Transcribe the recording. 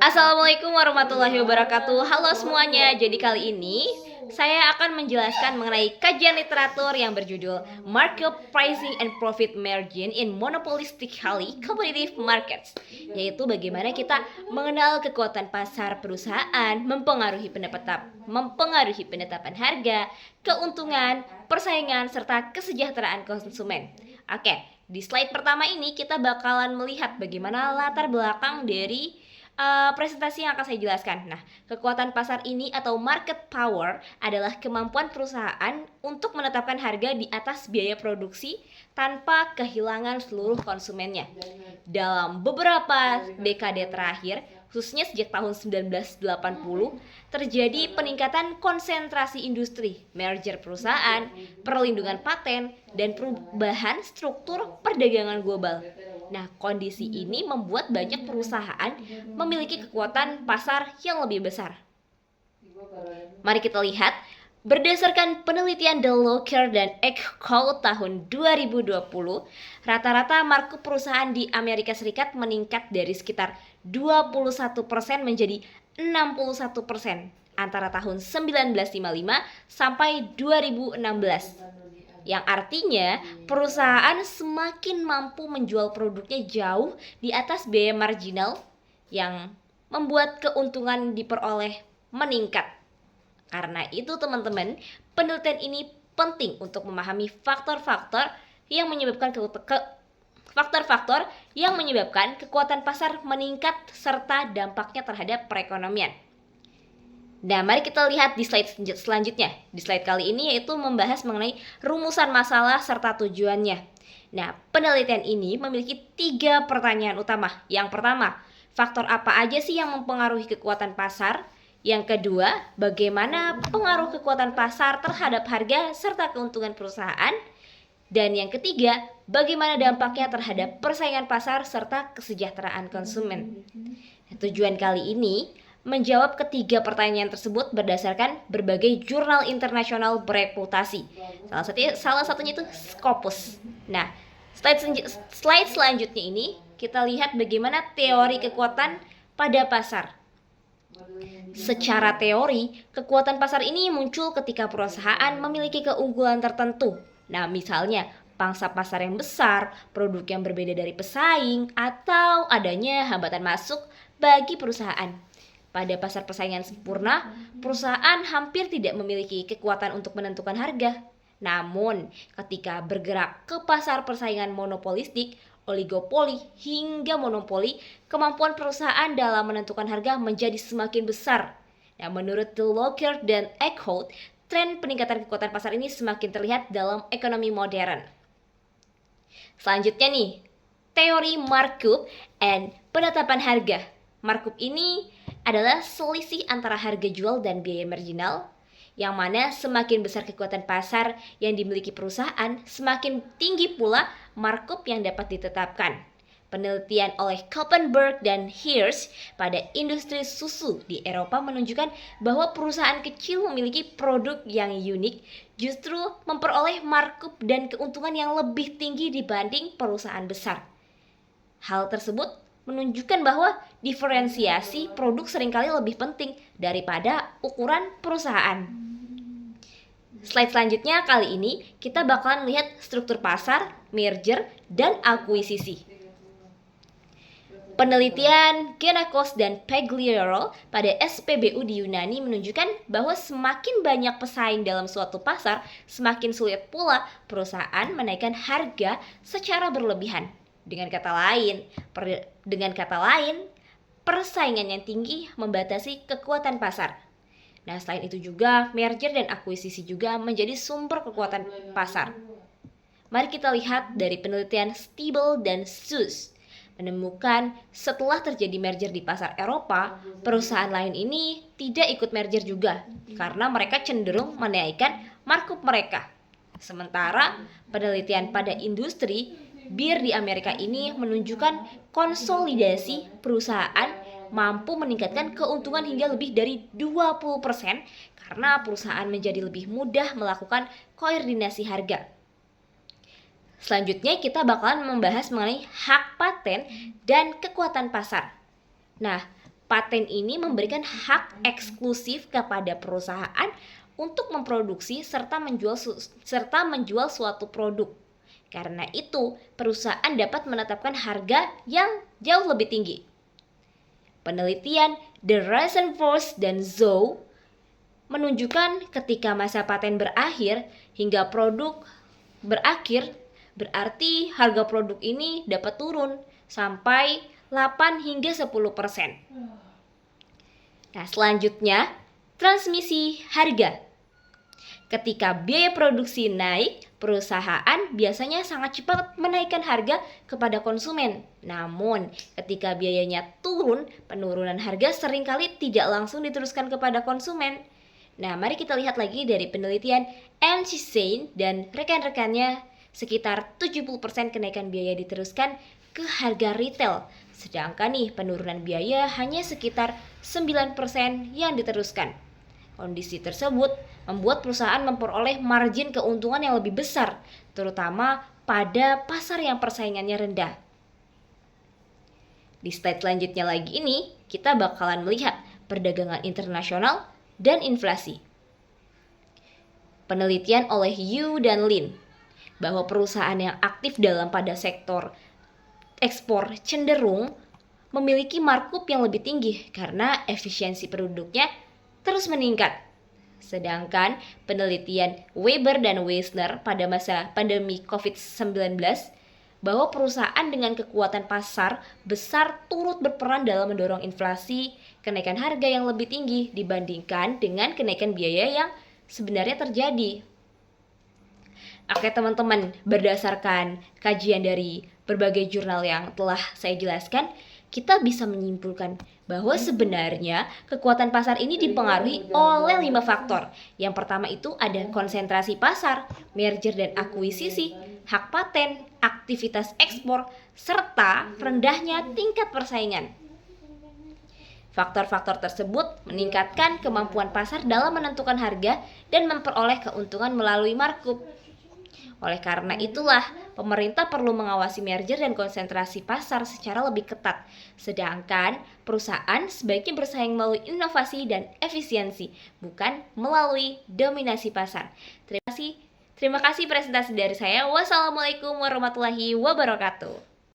Assalamualaikum warahmatullahi wabarakatuh. Halo semuanya. Jadi kali ini saya akan menjelaskan mengenai kajian literatur yang berjudul Markup Pricing and Profit Margin in Monopolistically Competitive Markets, yaitu bagaimana kita mengenal kekuatan pasar perusahaan mempengaruhi penetapan harga, keuntungan, persaingan serta kesejahteraan konsumen. Oke, di slide pertama ini kita bakalan melihat bagaimana latar belakang dari presentasi yang akan saya jelaskan. Nah, kekuatan pasar ini atau market power adalah kemampuan perusahaan untuk menetapkan harga di atas biaya produksi tanpa kehilangan seluruh konsumennya. Dalam beberapa dekade terakhir, khususnya sejak tahun 1980, terjadi peningkatan konsentrasi industri, merger perusahaan, perlindungan paten, dan perubahan struktur perdagangan global. Nah, kondisi ini membuat banyak perusahaan memiliki kekuatan pasar yang lebih besar. Mari kita lihat, berdasarkan penelitian The Locker dan Eckhout tahun 2020, rata-rata markup perusahaan di Amerika Serikat meningkat dari sekitar 21% menjadi 61% antara tahun 1955 sampai 2016. Yang artinya perusahaan semakin mampu menjual produknya jauh di atas biaya marginal yang membuat keuntungan diperoleh meningkat. Karena itu teman-teman, penelitian ini penting untuk memahami faktor-faktor yang menyebabkan kekuatan pasar meningkat serta dampaknya terhadap perekonomian. Nah, mari kita lihat di slide selanjutnya. Di slide kali ini yaitu membahas mengenai rumusan masalah serta tujuannya. Nah, penelitian ini memiliki 3 pertanyaan utama. Yang pertama, faktor apa aja sih yang mempengaruhi kekuatan pasar? Yang kedua, bagaimana pengaruh kekuatan pasar terhadap harga serta keuntungan perusahaan? Dan yang ketiga, bagaimana dampaknya terhadap persaingan pasar serta kesejahteraan konsumen? Nah, tujuan kali ini menjawab ketiga pertanyaan tersebut berdasarkan berbagai jurnal internasional bereputasi. Salah satunya itu Scopus. Nah, slide selanjutnya ini kita lihat bagaimana teori kekuatan pada pasar. Secara teori, kekuatan pasar ini muncul ketika perusahaan memiliki keunggulan tertentu. Nah, misalnya pangsa pasar yang besar, produk yang berbeda dari pesaing, atau adanya hambatan masuk bagi perusahaan. Pada pasar persaingan sempurna, perusahaan hampir tidak memiliki kekuatan untuk menentukan harga. Namun, ketika bergerak ke pasar persaingan monopolistik, oligopoli, hingga monopoli, kemampuan perusahaan dalam menentukan harga menjadi semakin besar. Nah, menurut The Locker dan Eckhout, tren peningkatan kekuatan pasar ini semakin terlihat dalam ekonomi modern. Selanjutnya nih, teori markup and penetapan harga. Markup ini adalah selisih antara harga jual dan biaya marginal, yang mana semakin besar kekuatan pasar yang dimiliki perusahaan, semakin tinggi pula markup yang dapat ditetapkan. Penelitian oleh Koppenberg dan Hirsch pada industri susu di Eropa menunjukkan bahwa perusahaan kecil memiliki produk yang unik justru memperoleh markup dan keuntungan yang lebih tinggi dibanding perusahaan besar. Hal tersebut menunjukkan bahwa diferensiasi produk seringkali lebih penting daripada ukuran perusahaan. Slide selanjutnya kali ini kita bakalan melihat struktur pasar, merger, dan akuisisi. Penelitian Genakos dan Pagliaro pada SPBU di Yunani menunjukkan bahwa semakin banyak pesaing dalam suatu pasar, semakin sulit pula perusahaan menaikkan harga secara berlebihan. Dengan kata lain, persaingan yang tinggi membatasi kekuatan pasar. Nah, selain itu juga, merger dan akuisisi juga menjadi sumber kekuatan pasar. Mari kita lihat dari penelitian Stiebel dan Suess menemukan setelah terjadi merger di pasar Eropa, perusahaan lain ini tidak ikut merger juga karena mereka cenderung menaikkan markup mereka. Sementara penelitian pada industri bir di Amerika ini menunjukkan konsolidasi perusahaan mampu meningkatkan keuntungan hingga lebih dari 20% karena perusahaan menjadi lebih mudah melakukan koordinasi harga. Selanjutnya kita bakalan membahas mengenai hak paten dan kekuatan pasar. Nah, paten ini memberikan hak eksklusif kepada perusahaan untuk memproduksi serta menjual suatu produk. Karena itu, perusahaan dapat menetapkan harga yang jauh lebih tinggi. Penelitian The Rosenfors dan Zhou menunjukkan ketika masa paten berakhir hingga produk berakhir, berarti harga produk ini dapat turun sampai 8 hingga 10%. Nah, selanjutnya, transmisi harga. Ketika biaya produksi naik, perusahaan biasanya sangat cepat menaikkan harga kepada konsumen. Namun, ketika biayanya turun, penurunan harga seringkali tidak langsung diteruskan kepada konsumen. Nah, mari kita lihat lagi dari penelitian MC Sein dan rekan-rekannya, sekitar 70% kenaikan biaya diteruskan ke harga retail. Sedangkan nih, penurunan biaya hanya sekitar 9% yang diteruskan. Kondisi tersebut membuat perusahaan memperoleh margin keuntungan yang lebih besar, terutama pada pasar yang persaingannya rendah. Di slide selanjutnya lagi ini, kita bakalan melihat perdagangan internasional dan inflasi. Penelitian oleh Yu dan Lin bahwa perusahaan yang aktif pada sektor ekspor cenderung memiliki markup yang lebih tinggi karena efisiensi produknya terus meningkat. Sedangkan penelitian Weber dan Weisner pada masa pandemi COVID-19 bahwa perusahaan dengan kekuatan pasar besar turut berperan dalam mendorong inflasi, kenaikan harga yang lebih tinggi dibandingkan dengan kenaikan biaya yang sebenarnya terjadi. Oke teman-teman, berdasarkan kajian dari berbagai jurnal yang telah saya jelaskan, kita bisa menyimpulkan bahwa sebenarnya kekuatan pasar ini dipengaruhi oleh 5 faktor. Yang pertama itu ada konsentrasi pasar, merger dan akuisisi, hak paten, aktivitas ekspor, serta rendahnya tingkat persaingan. Faktor-faktor tersebut meningkatkan kemampuan pasar dalam menentukan harga dan memperoleh keuntungan melalui markup. Oleh karena itulah, pemerintah perlu mengawasi merger dan konsentrasi pasar secara lebih ketat. Sedangkan perusahaan sebaiknya bersaing melalui inovasi dan efisiensi, bukan melalui dominasi pasar. Terima kasih presentasi dari saya. Wassalamualaikum warahmatullahi wabarakatuh.